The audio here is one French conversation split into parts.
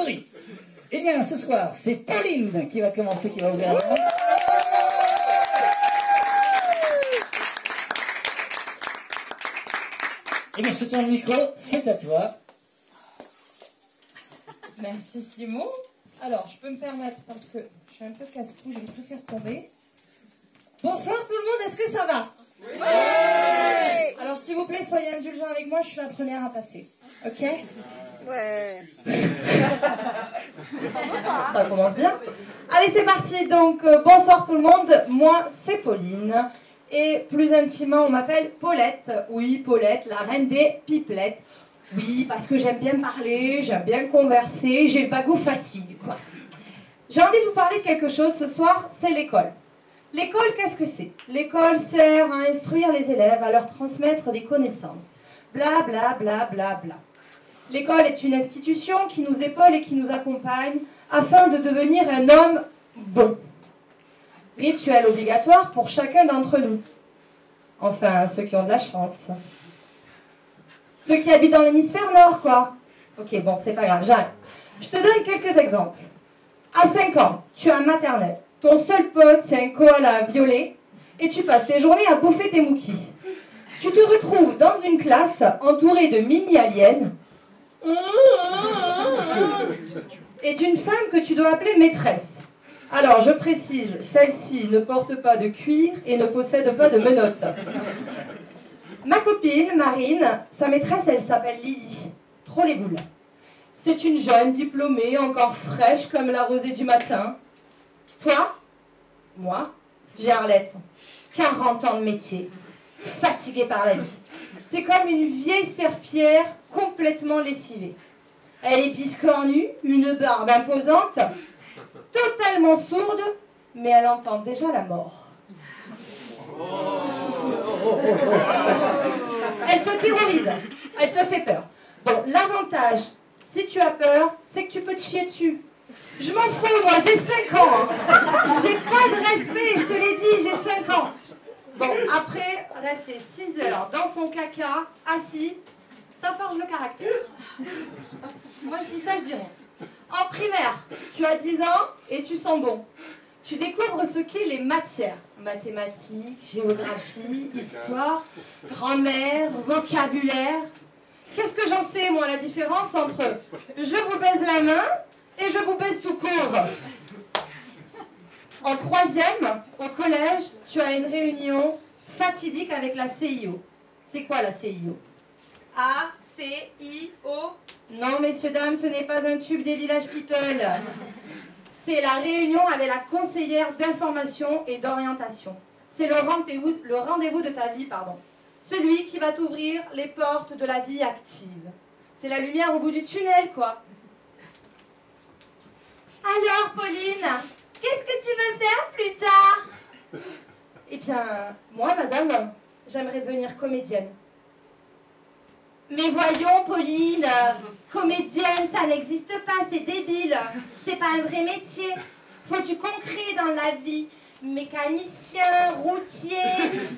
souris. Eh bien, ce soir, c'est Pauline qui va commencer, qui va ouvrir la danse. Eh bien, je te tiens le micro, c'est à toi. Merci Simon. Alors, je peux me permettre, parce que je suis un peu casse-cou, je vais tout faire tomber. Bonsoir tout le monde, est-ce que ça va? Oui. Alors, s'il vous plaît, soyez indulgents avec moi, je suis la première à passer. Ok? Ouais. Ça commence bien. Allez, c'est parti. Donc, bonsoir tout le monde. Moi, c'est Pauline. Et plus intimement, on m'appelle Paulette. Oui, Paulette, la reine des pipelettes. Oui, parce que j'aime bien parler, j'aime bien converser, j'ai le bagou facile, quoi. J'ai envie de vous parler de quelque chose ce soir, c'est l'école. L'école, qu'est-ce que c'est? L'école sert à instruire les élèves, à leur transmettre des connaissances. Bla, bla, bla, bla, bla. L'école est une institution qui nous épaule et qui nous accompagne afin de devenir un homme bon. Rituel obligatoire pour chacun d'entre nous. Enfin, ceux qui ont de la chance. Ceux qui habitent dans l'hémisphère nord, quoi. Ok, bon, c'est pas grave, j'arrête. Je te donne quelques exemples. À 5 ans, tu es un maternel. Ton seul pote, c'est un koala violet. Et tu passes tes journées à bouffer tes mookies. Tu te retrouves dans une classe entourée de mini-aliens. Et d'une femme que tu dois appeler maîtresse. Alors, je précise, celle-ci ne porte pas de cuir et ne possède pas de menottes. Ma copine, Marine, sa maîtresse, elle s'appelle Lily. Trop les boules. C'est une jeune diplômée, encore fraîche comme la rosée du matin. Toi, moi, j'ai Arlette. 40 ans de métier. Fatiguée par la vie. C'est comme une vieille serpillière complètement lessivée. Elle est biscornue, une barbe imposante, totalement sourde, mais elle entend déjà la mort. Elle te terrorise, elle te fait peur. Bon, l'avantage, si tu as peur, c'est que tu peux te chier dessus. Je m'en fous, moi, j'ai 5 ans. Hein. J'ai pas de respect, je te l'ai dit, j'ai 5 ans. Bon, après, rester 6 heures dans son caca, assis, ça forge le caractère. Moi, je dis ça, je dis rien. En primaire, tu as 10 ans et tu sens bon. Tu découvres ce qu'est les matières. Mathématiques, géographie, histoire, grammaire, vocabulaire. Qu'est-ce que j'en sais, moi, la différence entre je vous baise la main et je vous baise tout court? En 3e, au collège, tu as une réunion fatidique avec la CIO. C'est quoi la CIO? A-C-I-O. Non, messieurs, dames, ce n'est pas un tube des Village People. C'est la réunion avec la conseillère d'information et d'orientation. C'est le rendez-vous de ta vie, pardon. Celui qui va t'ouvrir les portes de la vie active. C'est la lumière au bout du tunnel, quoi. Alors, Pauline, qu'est-ce que tu veux faire plus tard? Eh bien, moi, madame, j'aimerais devenir comédienne. Mais voyons, Pauline, comédienne, ça n'existe pas, c'est débile. C'est pas un vrai métier. Faut du concret dans la vie. Mécanicien, routier,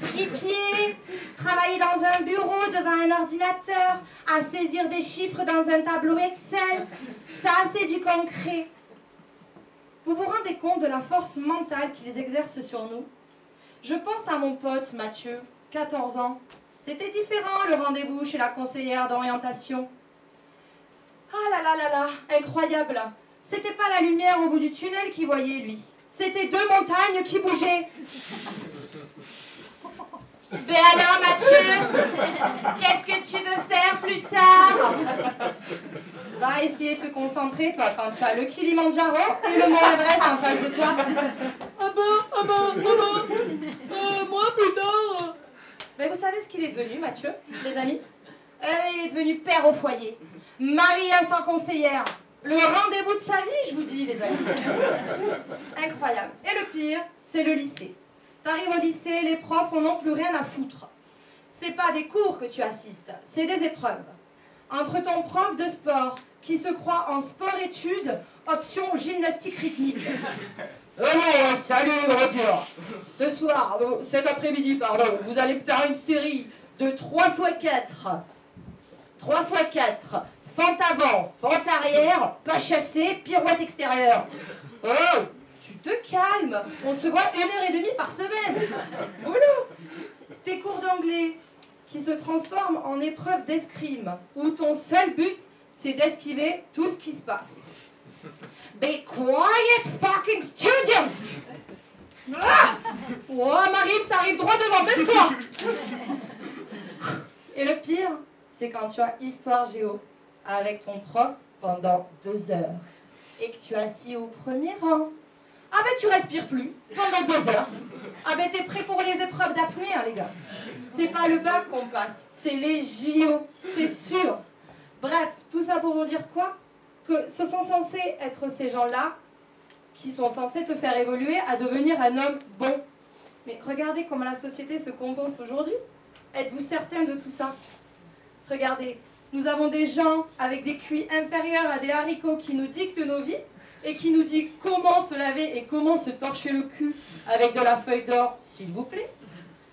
tripier, travailler dans un bureau devant un ordinateur, à saisir des chiffres dans un tableau Excel. Ça, c'est du concret. Vous vous rendez compte de la force mentale qu'ils exercent sur nous? Je pense à mon pote Mathieu, 14 ans. C'était différent le rendez-vous chez la conseillère d'orientation. Ah là là là là, incroyable. C'était pas la lumière au bout du tunnel qu'il voyait, lui. C'était 2 montagnes qui bougeaient. Mais alors, Mathieu, qu'est-ce que tu veux faire plus tard? Va essayer de te concentrer, toi, quand tu as le Kilimandjaro et le Mont Everest en face de toi. Moi, plus tard. Mais vous savez ce qu'il est devenu, Mathieu, les amis? Il est devenu père au foyer. Mari à sa conseillère. Le rendez-vous de sa vie, je vous dis, les amis. Incroyable. Et le pire, c'est le lycée. T'arrives au lycée, les profs n'en ont plus rien à foutre. C'est pas des cours que tu assistes, c'est des épreuves. Entre ton prof de sport, qui se croit en sport-études, option gymnastique rythmique. Salut, retour. Ce soir, cet après-midi, pardon, vous allez me faire une série de 3 x 4. 3 x 4. fente avant, fente arrière, pas chassé, pirouette extérieure. Oh, tu te calmes, on se voit 1h30 par semaine. Voilà. Tes cours d'anglais qui se transforment en épreuve d'escrime, où ton seul but, c'est d'esquiver tout ce qui se passe. Be quiet fucking students! Ah, oh, Marine, ça arrive droit devant, baisse-toi! Et le pire, c'est quand tu as histoire géo avec ton prof pendant 2 heures et que tu es assis au premier rang. Ah ben tu respires plus pendant 2 heures. Ah ben t'es prêt pour les épreuves d'apnée, hein, les gars. C'est pas le bac qu'on passe, c'est les JO, c'est sûr. Bref, tout ça pour vous dire quoi? Que ce sont censés être ces gens-là qui sont censés te faire évoluer à devenir un homme bon. Mais regardez comment la société se compose aujourd'hui. Êtes-vous certain de tout ça? Regardez, nous avons des gens avec des QI inférieurs à des haricots qui nous dictent nos vies et qui nous disent comment se laver et comment se torcher le cul avec de la feuille d'or, s'il vous plaît.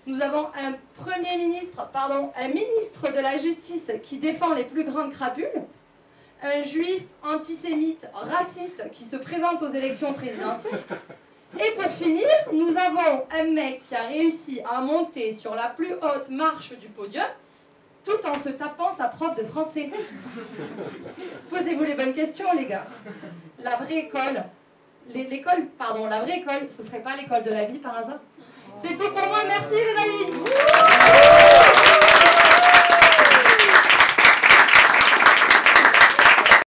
Nous avons un un ministre de la Justice qui défend les plus grandes crapules, un juif antisémite raciste qui se présente aux élections présidentielles. Et pour finir, nous avons un mec qui a réussi à monter sur la plus haute marche du podium tout en se tapant sa prof de français. Posez-vous les bonnes questions, les gars. La vraie école, la vraie école, ce serait pas l'école de la vie par hasard? C'est tout pour moi, merci les amis.